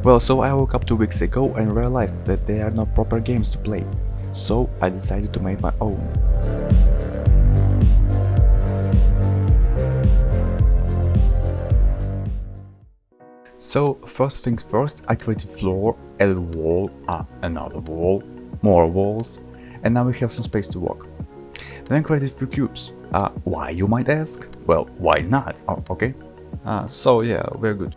Well, so I woke up 2 weeks ago and realized that there are no proper games to play. So I decided to make my own. So first things first, I created floor, added wall, another wall, more walls, and now we have some space to walk. Then I created few cubes. Why, you might ask? Well, why not? Oh, okay. So yeah, we're good.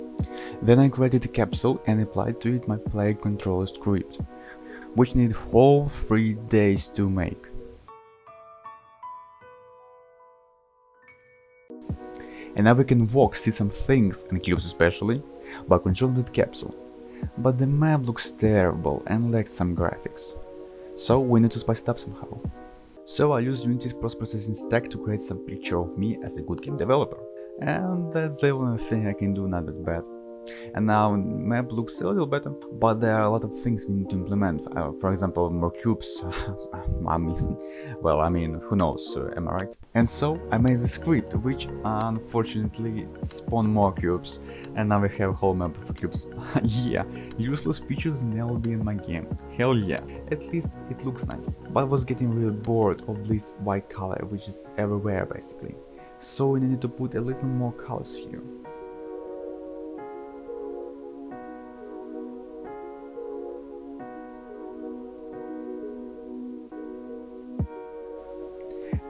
Then I created a capsule and applied to it my player controller script, which needed whole 3 days to make. And now we can walk, see some things, and cubes especially, by controlling that capsule. But the map looks terrible and lacks some graphics. So we need to spice it up somehow. So I used Unity's post-processing stack to create some picture of me as a good game developer. And that's the only thing I can do, not that bad. And now map looks a little better, but there are a lot of things we need to implement. For example, more cubes. I mean, who knows, am I right? And so I made the script, which unfortunately spawned more cubes, and now we have a whole map of cubes. Yeah, useless features never be in my game. Hell yeah, at least it looks nice. But I was getting really bored of this white color, which is everywhere basically. So we needed to put a little more colors here.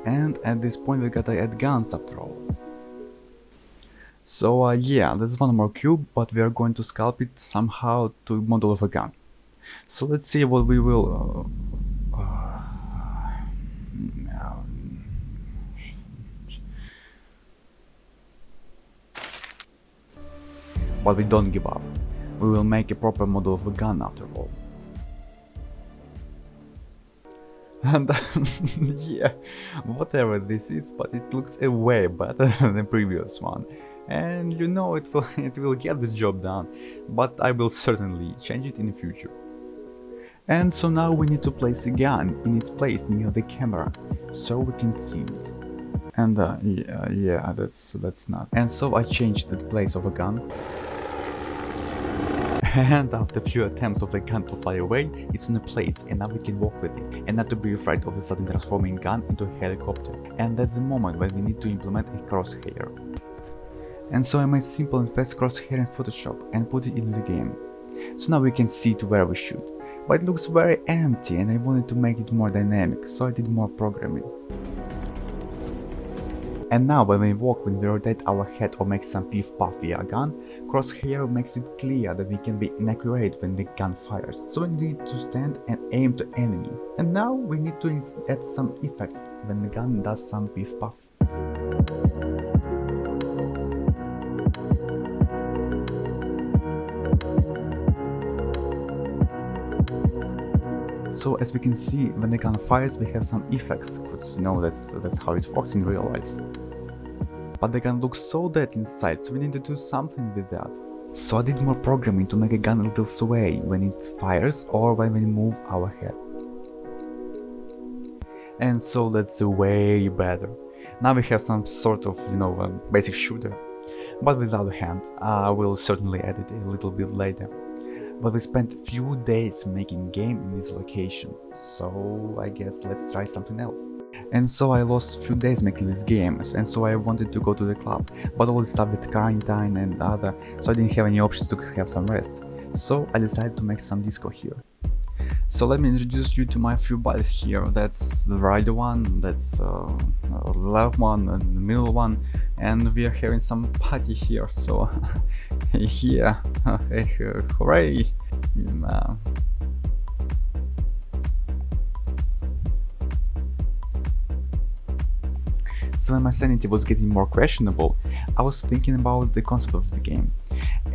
And at this point we gotta add guns after all. So yeah, there's one more cube, but we are going to sculpt it somehow to model of a gun. So let's see what we will... But we don't give up. We will make a proper model of a gun after all. And yeah, whatever this is, but it looks way better than the previous one. And you know it will get this job done, but I will certainly change it in the future. And so now we need to place a gun in its place near the camera, so we can see it. And yeah, that's not. And so I changed the place of a gun. And after a few attempts of the gun to fly away, it's on a place and now we can walk with it, and not to be afraid of the sudden transforming gun into a helicopter. And that's the moment when we need to implement a crosshair. And so I made simple and fast crosshair in Photoshop and put it into the game. So now we can see to where we shoot. But it looks very empty and I wanted to make it more dynamic, so I did more programming. And now when we walk, when we rotate our head or make some piff puff via a gun, crosshair makes it clear that we can be inaccurate when the gun fires. So we need to stand and aim to enemy. And now we need to add some effects when the gun does some piff puff. So as we can see, when the gun fires we have some effects, because you know that's how it works in real life. But the gun looks so dead inside, so we need to do something with that. So I did more programming to make a gun a little sway when it fires or when we move our head. And so that's way better. Now we have some sort of, you know, basic shooter. But without a hand, I will certainly add it a little bit later. But we spent a few days making game in this location, so I guess let's try something else. And so I lost a few days making these games, and so I wanted to go to the club, but all this stuff with quarantine and other, so I didn't have any options to have some rest. So I decided to make some disco here. So let me introduce you to my few buddies here. That's the right one, that's the left one, and the middle one, and we are having some party here, so yeah, hooray! So when my sanity was getting more questionable, I was thinking about the concept of the game,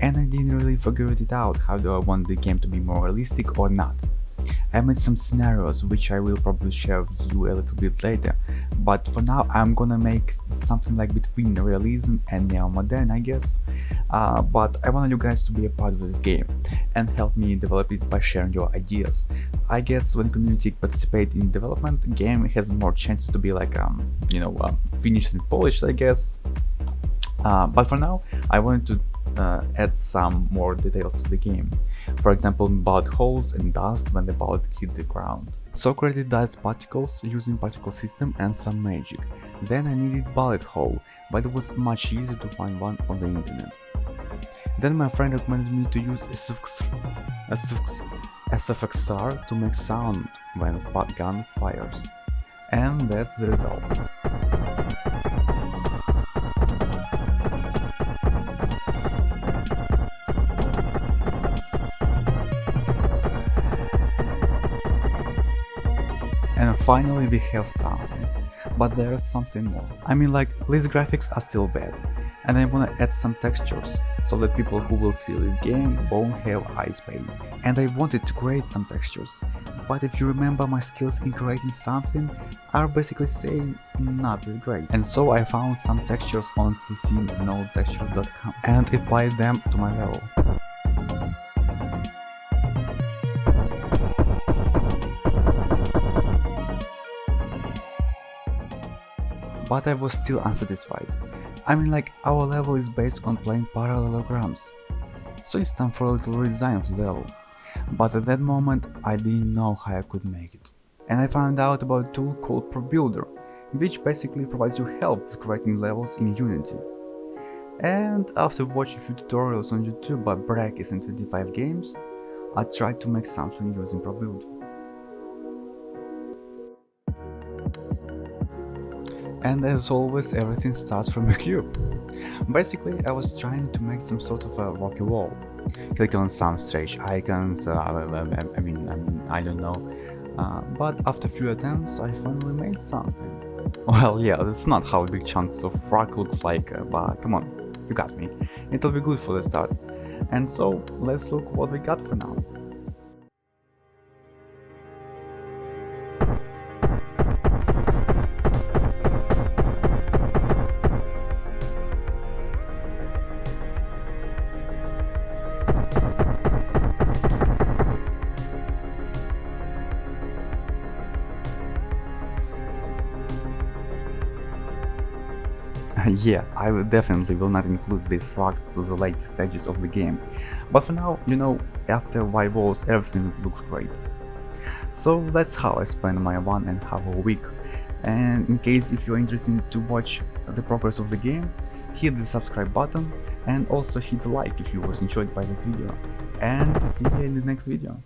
and I didn't really figure it out. How do I want the game to be more realistic or not? I made some scenarios which I will probably share with you a little bit later, but for now I'm gonna make something like between realism and neo-modern, I guess. But I want you guys to be a part of this game and help me develop it by sharing your ideas. I guess when community participate in development, the game has more chances to be like finished and polished, I guess. But for now I wanted to add some more details to the game. For example, about holes and dust when the bullet hit the ground. So created dust particles using particle system and some magic. Then I needed bullet hole, but it was much easier to find one on the internet. Then my friend recommended me to use SFXR to make sound when gun fires. And that's the result. And finally we have something, but there is something more. I mean, like, these graphics are still bad, and I wanna add some textures so that people who will see this game won't have eyes pain. And I wanted to create some textures, but if you remember, my skills in creating something are basically saying not that great. And so I found some textures on ccnodetextures.com and applied them to my level. But I was still unsatisfied. I mean, like, our level is based on playing parallelograms, so it's time for a little redesign of the level. But at that moment I didn't know how I could make it. And I found out about a tool called ProBuilder, which basically provides you help with creating levels in Unity. And after watching a few tutorials on YouTube by Brackis and 25 Games, I tried to make something using ProBuilder. And as always, everything starts from a cube. Basically, I was trying to make some sort of a rocky wall. Click on some strange icons, I don't know. But after a few attempts, I finally made something. Well, yeah, that's not how big chunks of rock looks like, but come on, you got me. It'll be good for the start. And so, let's look what we got for now. Yeah, I definitely will not include these rocks to the later stages of the game, but for now, you know, after white walls everything looks great. So that's how I spent my 1.5 week, and in case if you're interested to watch the progress of the game, hit the subscribe button and also hit the like if you was enjoyed by this video, and see you in the next video.